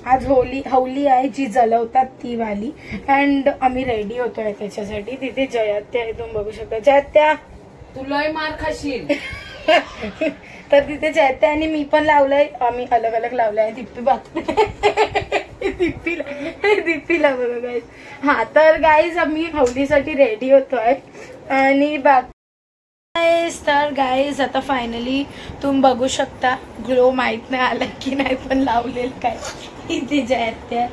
आज हवली आहे जी जलवतात ती वाली. अँड आम्ही रेडी होतोय त्याच्यासाठी. तिथे जयात्या आहे, तुम्ही बघू शकता. जयात्या तुला मार खाशील. तर तिथे जयात्या आणि मी पण लावलंय, आम्ही अलग अलग लावलंय. दिप्पी दिप्पीला बघा गाईज. हा तर गाईज आम्ही हवलीसाठी रेडी होतोय. आणि तर गाईज आता फायनली तुम्ही बघू शकता. ग्लो माहित नाही आला की नाही, पण लावलेलं काय. इथे जयात्या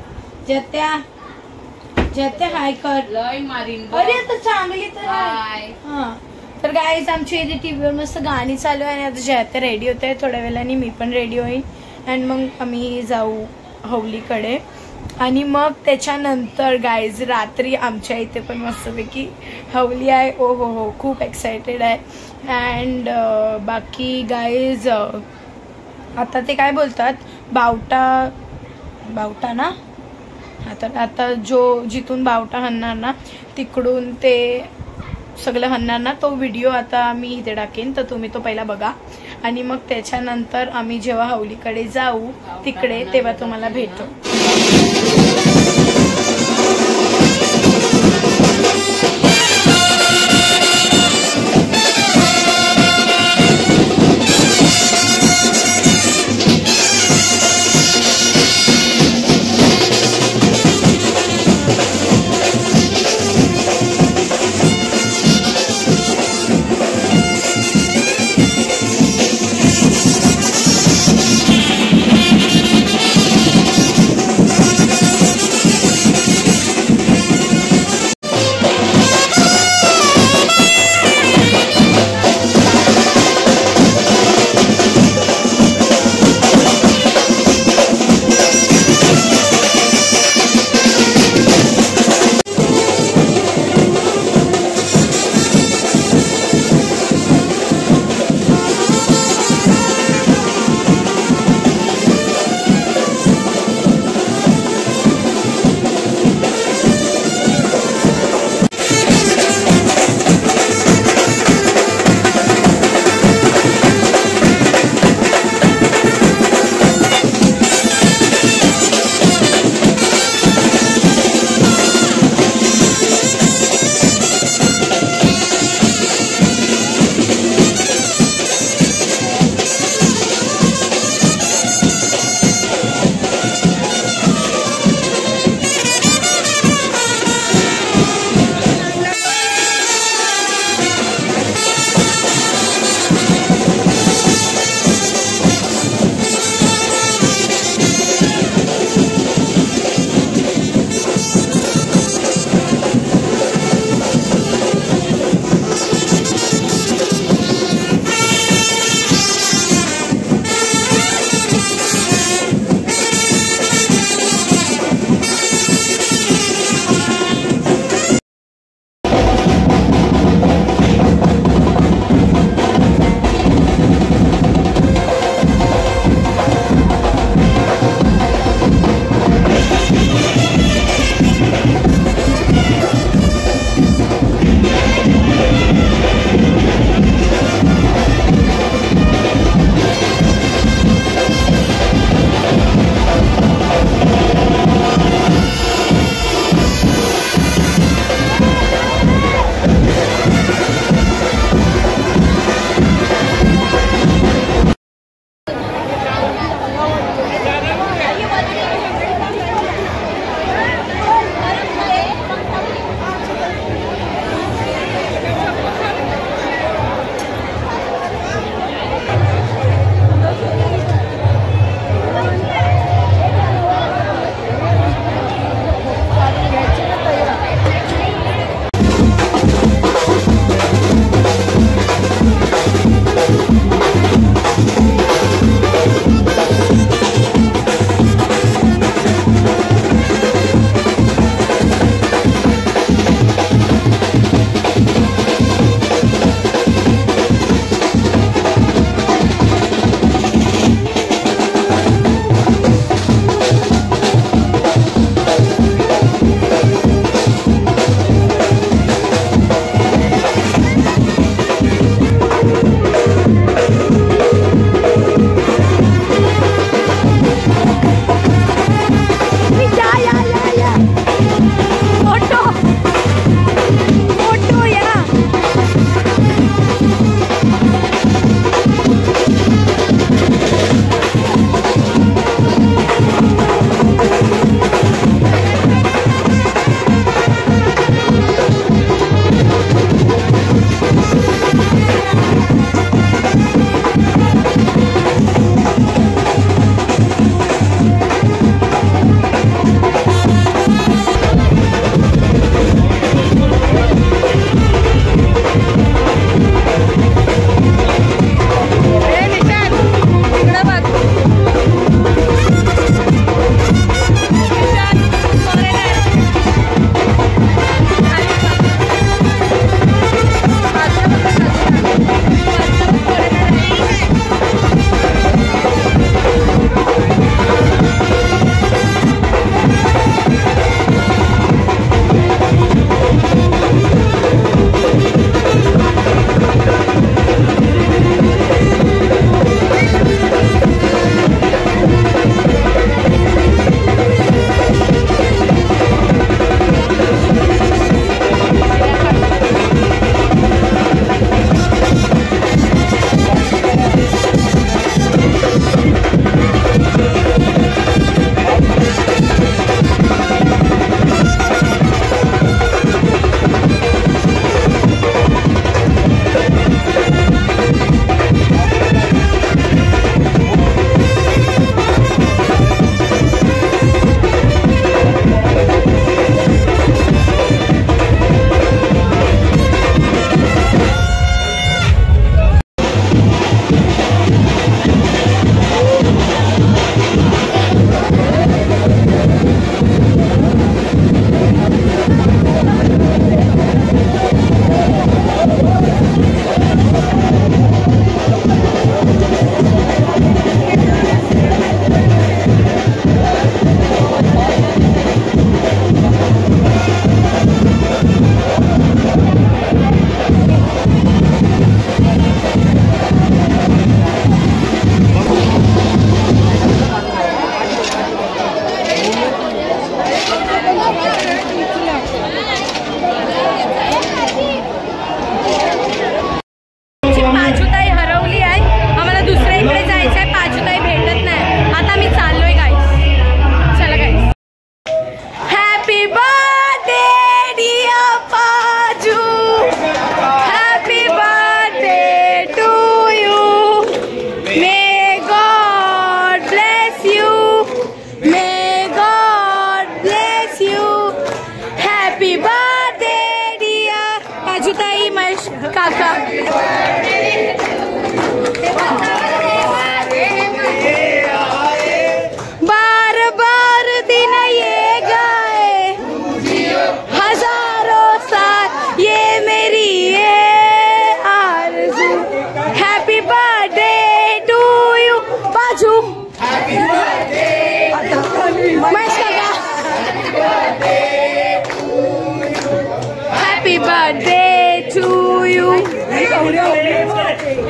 हाय कर. लय मारीन. अरे आता चांगली तर हाय. हा तर गाईज आमची इथे टीव्हीवर मस्त गाणी चालू आहे आणि आता जयात्या रेडी होते. थोड्या वेळाने मी पण रेडी होईन अँड मग आम्ही जाऊ हवलीकडे. आणि मग त्याच्यानंतर गाईज रात्री आमच्या इथे पण मस्तपैकी हवली आहे. ओ हो खूप एक्सायटेड आहे. अँड बाकी गाईज आता ते काय बोलतात, बावटा ना. आता जिथून बावटा हणणार ना तिकडून ते सगळं हणणार ना, तो व्हिडिओ आता मी इथे टाकेन, तर तुम्ही तो पहिला बघा. आणि मग त्याच्यानंतर आम्ही जेव्हा हवलीकडे जाऊ तिकडे तेव्हा तुम्हाला भेटू.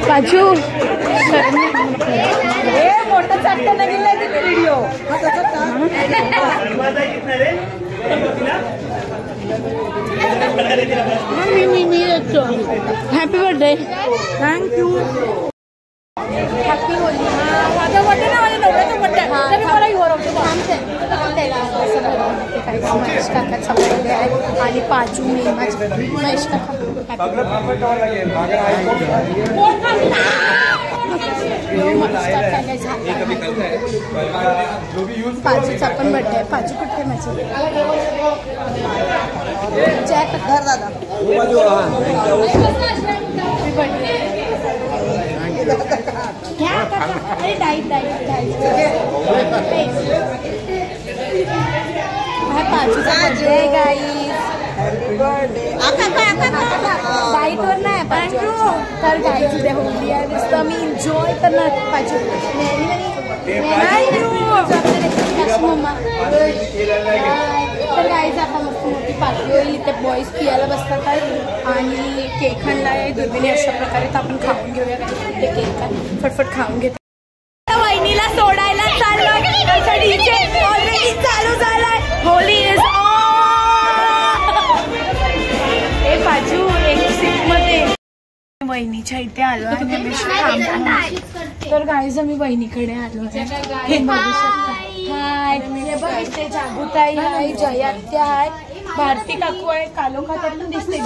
पाचू मोठं चालताना गेलाय video. Happy birthday. Thank you. Happy Holy. माझा बर्थडे ना माझ्या नवऱ्याचा बर्थडे आहे. मला महेश काकाचा बर्थडे आहे आणि पाचू मी महेश काका पाचूचा पण बर्थडे आहे. पाचू कुठे माझी जय घर दादा डाईट पाचूचा बर्थडे आहे गाईस. डाईटवर नाही पाचू तर गाईच उद्या होली आहे नुसतं मी एन्जॉय करणार. पाचू मम्मा तर गाईच आता मस्त मोठी पार्टी होईल. इथे बॉईज पियाला बसतात आणि केक आणला आहे दुर्बिणी. अशा प्रकारे तर आपण खाऊन घेऊया. ते केक काय फटफट खाऊन घेतो. वहिनीला सोडायला चाललो. ऑलरेडी चालू झालाय. होली इज हे बाजू एक सीट मध्ये वहिनीच्या इथे आलो आहे. तर गाईज आम्ही वहिनीकडे आलो आहे. हे बघू शकता. हाय हे बघ इथे जागुताई आहे, जयात्या आहे, भारती काकू आहे. कालोखातून दिसते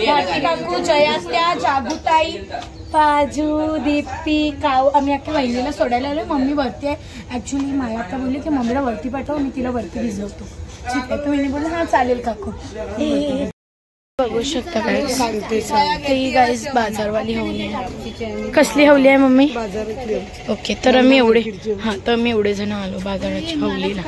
भारती काकू, जयात्या, जागुताई, पाजू, दीप्ती, काऊ. आम्ही अख्ख्या वहिनीला सोडायला आलो. मम्मी वरती आहे. ऍक्च्युली माया आता बोलली की मम्मीला वरती पाठव मी तिला वरती भिजवतो. ठीक आहे तर वहिनी बोलली हा चालेल काकू. बघू शकता काही गाईज बाजारवाली हवली आहे. कसली हवली आहे मम्मी? ओके तर आम्ही एवढे जण आलो बाजाराच्या हवलीला.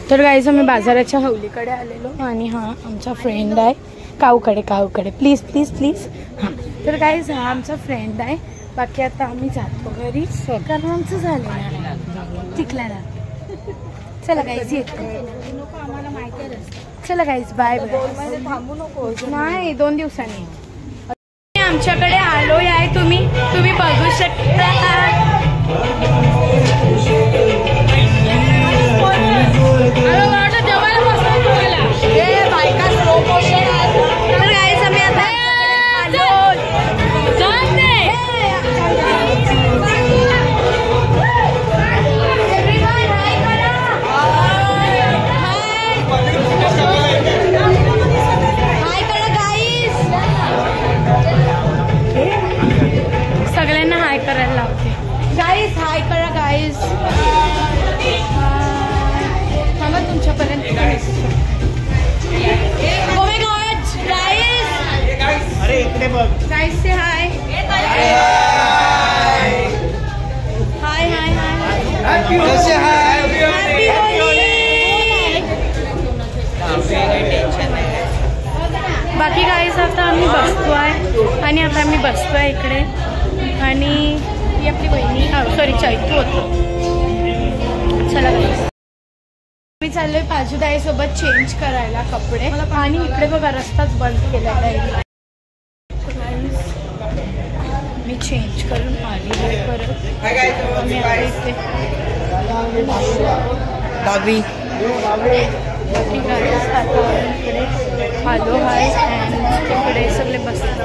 तर गाईज आम्ही बाजाराच्या हवलीकडे आलेलो आणि हा आमचा फ्रेंड आहे काऊकडे प्लीज प्लीज प्लीज. हां तर गाईज हा आमचा फ्रेंड आहे. बाकी आता आम्ही जातो घरी कारण आमचं झालं आहे चिखल्याला. चला गाईज येतो. चला गाईज बाय बाय. थांबू नको नाही 2 दिवसांनी आमच्याकडे आलोय आहे. तुम्ही बघू शकता. बायका स्लो मोशन. तर गाईज आम्ही आता सगळ्यांना हाय करायला लावते. गाईज हाय करा गाईज. थांबा तुमच्यापर्यंत. अरे इकडे बघ गाईज से हाय हाय हाय हाय हॅपी होली. बाकी गाईज आता आम्ही बसतोय इकडे आणि ही आपली बहिणी सॉरी चैतू होतो. चला मी चाललोय पाजूदाई सोबत चेंज करायला कपडे आणि इकडे बघा रस्ताच बंद केलेला आहे. मी चेंज करून आली आहे परत. इकडे आलो आहे तिकडे सगळे बसतात.